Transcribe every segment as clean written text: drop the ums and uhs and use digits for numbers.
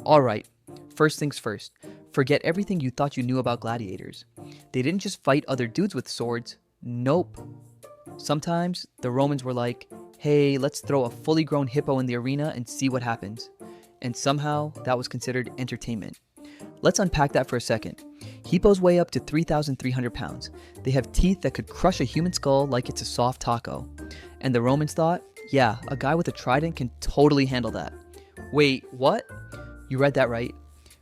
Alright, first things first. Forget everything you thought you knew about gladiators. They didn't just fight other dudes with swords. Nope. Sometimes the Romans were like, hey, let's throw a fully grown hippo in the arena and see what happens. And somehow that was considered entertainment. Let's unpack that for a second. Hippos weigh up to 3,300 pounds. They have teeth that could crush a human skull like it's a soft taco. And the Romans thought, yeah, a guy with a trident can totally handle that. Wait, what? You read that right.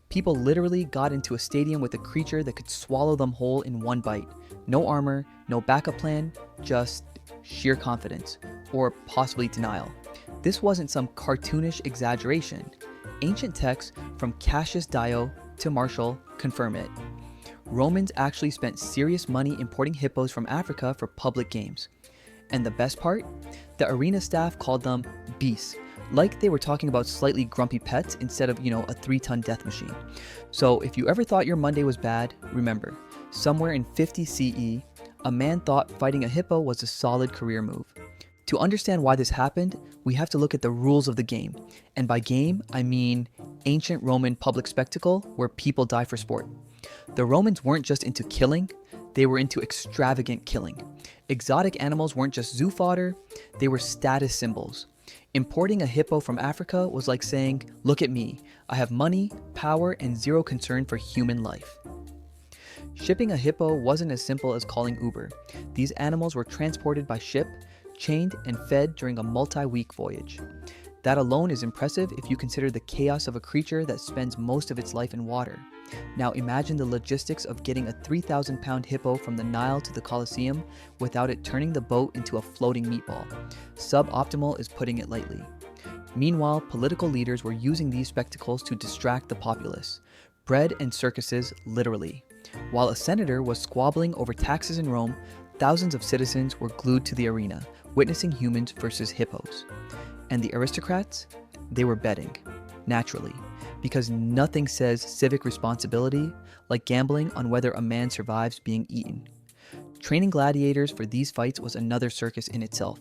People literally got into a stadium with a creature that could swallow them whole in one bite. No armor, no backup plan, just sheer confidence, or possibly denial. This wasn't some cartoonish exaggeration. Ancient texts from Cassius Dio to Martial confirm it. Romans actually spent serious money importing hippos from Africa for public games. And the best part? The arena staff called them beasts, like they were talking about slightly grumpy pets instead of, a 3-ton death machine. So if you ever thought your Monday was bad, remember, somewhere in 50 CE, a man thought fighting a hippo was a solid career move. To understand why this happened, we have to look at the rules of the game. And by game, I mean ancient Roman public spectacle where people die for sport. The Romans weren't just into killing, they were into extravagant killing. Exotic animals weren't just zoo fodder, they were status symbols. Importing a hippo from Africa was like saying, look at me, I have money, power, and zero concern for human life. Shipping a hippo wasn't as simple as calling Uber. These animals were transported by ship, chained, and fed during a multi-week voyage. That alone is impressive if you consider the chaos of a creature that spends most of its life in water. Now imagine the logistics of getting a 3,000-pound hippo from the Nile to the Colosseum without it turning the boat into a floating meatball. Suboptimal is putting it lightly. Meanwhile, political leaders were using these spectacles to distract the populace. Bread and circuses, literally. While a senator was squabbling over taxes in Rome, thousands of citizens were glued to the arena, witnessing humans versus hippos. And the aristocrats? They were betting, naturally, because nothing says civic responsibility like gambling on whether a man survives being eaten. Training gladiators for these fights was another circus in itself.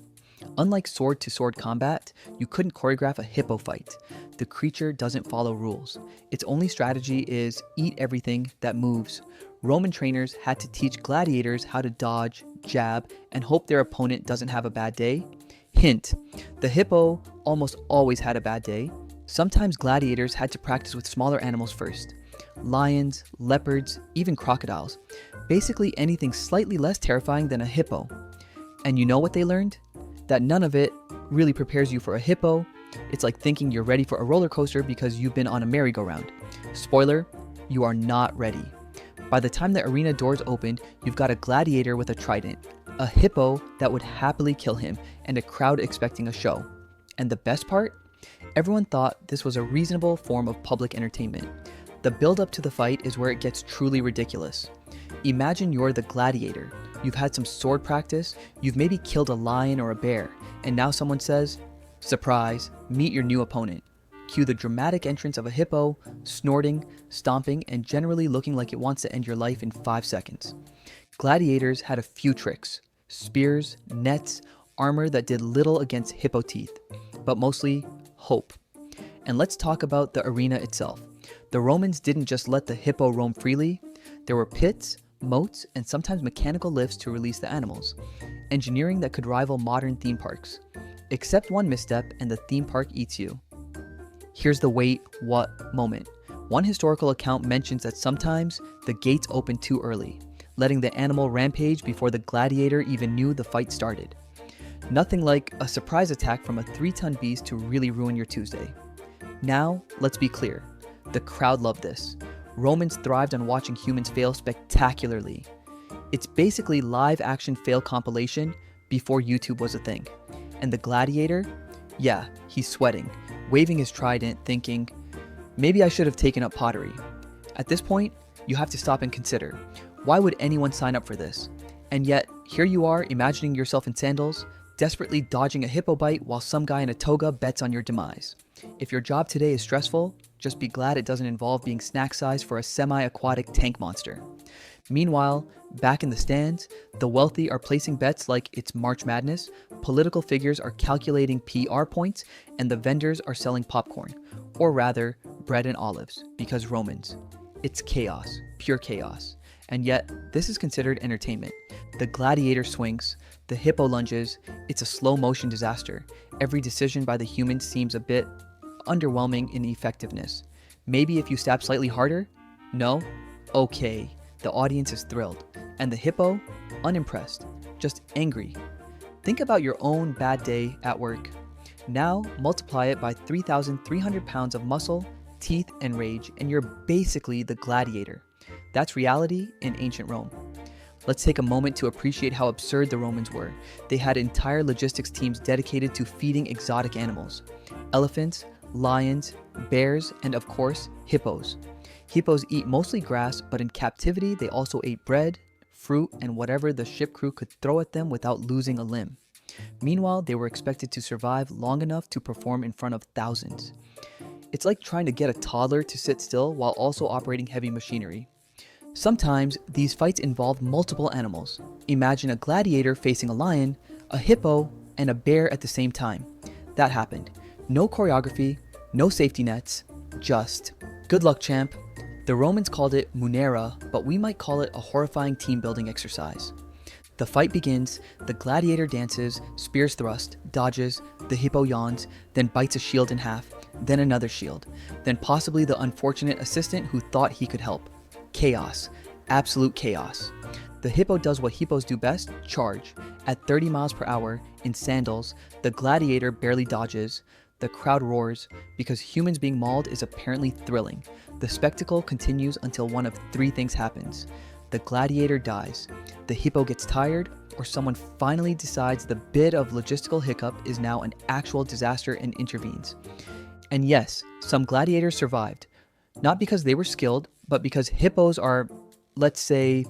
Unlike sword-to-sword combat, you couldn't choreograph a hippo fight. The creature doesn't follow rules. Its only strategy is eat everything that moves. Roman trainers had to teach gladiators how to dodge, jab, and hope their opponent doesn't have a bad day. Hint, the hippo almost always had a bad day. Sometimes gladiators had to practice with smaller animals first. Lions, leopards, even crocodiles. Basically anything slightly less terrifying than a hippo. And you know what they learned? That none of it really prepares you for a hippo. It's like thinking you're ready for a roller coaster because you've been on a merry-go-round. Spoiler, you are not ready. By the time the arena doors opened, you've got a gladiator with a trident, a hippo that would happily kill him, and a crowd expecting a show. And the best part? Everyone thought this was a reasonable form of public entertainment. The build-up to the fight is where it gets truly ridiculous. Imagine you're the gladiator. You've had some sword practice, you've maybe killed a lion or a bear, and now someone says, surprise, meet your new opponent. Cue the dramatic entrance of a hippo, snorting, stomping, and generally looking like it wants to end your life in 5 seconds. Gladiators had a few tricks: spears, nets, armor that did little against hippo teeth, but mostly hope. And let's talk about the arena itself. The Romans didn't just let the hippo roam freely. There were pits, moats, and sometimes mechanical lifts to release the animals. Engineering that could rival modern theme parks. Except one misstep and the theme park eats you. Here's the wait, what moment. One historical account mentions that sometimes the gates opened too early, letting the animal rampage before the gladiator even knew the fight started. Nothing like a surprise attack from a 3-ton beast to really ruin your Tuesday. Now, let's be clear. The crowd loved this. Romans thrived on watching humans fail spectacularly. It's basically live action fail compilation before YouTube was a thing. And the gladiator? Yeah, he's sweating, waving his trident, thinking, maybe I should have taken up pottery. At this point, you have to stop and consider, why would anyone sign up for this? And yet, here you are imagining yourself in sandals, desperately dodging a hippo bite while some guy in a toga bets on your demise. If your job today is stressful, just be glad it doesn't involve being snack sized for a semi-aquatic tank monster. Meanwhile, back in the stands, the wealthy are placing bets like it's March Madness, political figures are calculating PR points, and the vendors are selling popcorn, or rather, bread and olives, because Romans. It's chaos, pure chaos. And yet, this is considered entertainment. The gladiator swings, the hippo lunges, it's a slow motion disaster. Every decision by the humans seems a bit underwhelming in effectiveness. Maybe if you stab slightly harder? No? Okay. The audience is thrilled. And the hippo? Unimpressed. Just angry. Think about your own bad day at work. Now, multiply it by 3,300 pounds of muscle, teeth, and rage, and you're basically the gladiator. That's reality in ancient Rome. Let's take a moment to appreciate how absurd the Romans were. They had entire logistics teams dedicated to feeding exotic animals. Elephants, lions, bears, and of course, hippos. Hippos eat mostly grass, but in captivity they also ate bread, fruit, and whatever the ship crew could throw at them without losing a limb. Meanwhile, they were expected to survive long enough to perform in front of thousands. It's like trying to get a toddler to sit still while also operating heavy machinery. Sometimes, these fights involve multiple animals. Imagine a gladiator facing a lion, a hippo, and a bear at the same time. That happened. No choreography, no safety nets, just good luck, champ. The Romans called it munera, but we might call it a horrifying team-building exercise. The fight begins, the gladiator dances, spears thrust, dodges, the hippo yawns, then bites a shield in half, then another shield, then possibly the unfortunate assistant who thought he could help. Chaos. Absolute chaos. The hippo does what hippos do best, charge. At 30 miles per hour, in sandals, the gladiator barely dodges. The crowd roars, because humans being mauled is apparently thrilling. The spectacle continues until one of three things happens. The gladiator dies, the hippo gets tired, or someone finally decides the bit of logistical hiccup is now an actual disaster and intervenes. And yes, some gladiators survived. Not because they were skilled, but because hippos are, let's say,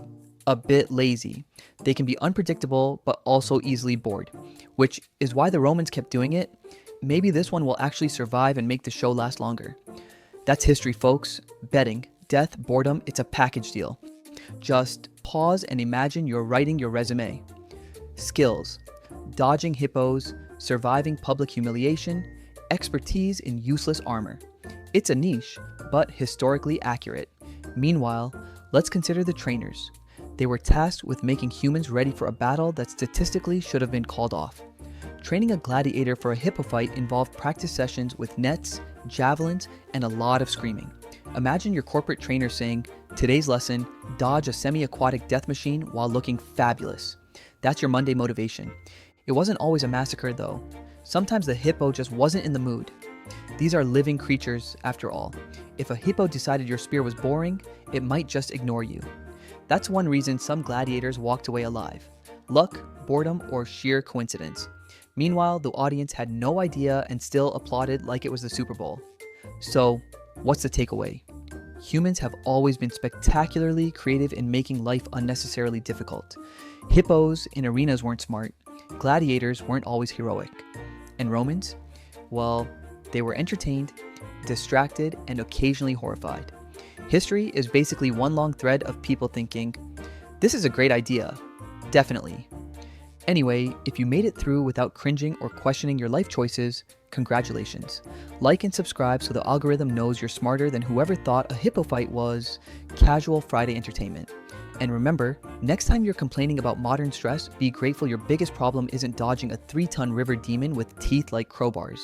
a bit lazy. They can be unpredictable, but also easily bored, which is why the Romans kept doing it. Maybe this one will actually survive and make the show last longer. That's history, folks. Betting, death, boredom, it's a package deal. Just pause and imagine you're writing your resume. Skills, dodging hippos, surviving public humiliation, expertise in useless armor. It's a niche, but historically accurate. Meanwhile, let's consider the trainers. They were tasked with making humans ready for a battle that statistically should have been called off. Training a gladiator for a hippo fight involved practice sessions with nets, javelins, and a lot of screaming. Imagine your corporate trainer saying, "Today's lesson, dodge a semi-aquatic death machine while looking fabulous." That's your Monday motivation. It wasn't always a massacre though. Sometimes the hippo just wasn't in the mood. These are living creatures, after all. If a hippo decided your spear was boring, it might just ignore you. That's one reason some gladiators walked away alive. Luck, boredom, or sheer coincidence. Meanwhile, the audience had no idea and still applauded like it was the Super Bowl. So, what's the takeaway? Humans have always been spectacularly creative in making life unnecessarily difficult. Hippos in arenas weren't smart. Gladiators weren't always heroic. And Romans? Well, they were entertained, distracted, and occasionally horrified. History is basically one long thread of people thinking, "This is a great idea. Definitely." Anyway, if you made it through without cringing or questioning your life choices, congratulations. Like and subscribe so the algorithm knows you're smarter than whoever thought a hippo fight was casual Friday entertainment. And remember, next time you're complaining about modern stress, be grateful your biggest problem isn't dodging a 3-ton river demon with teeth like crowbars.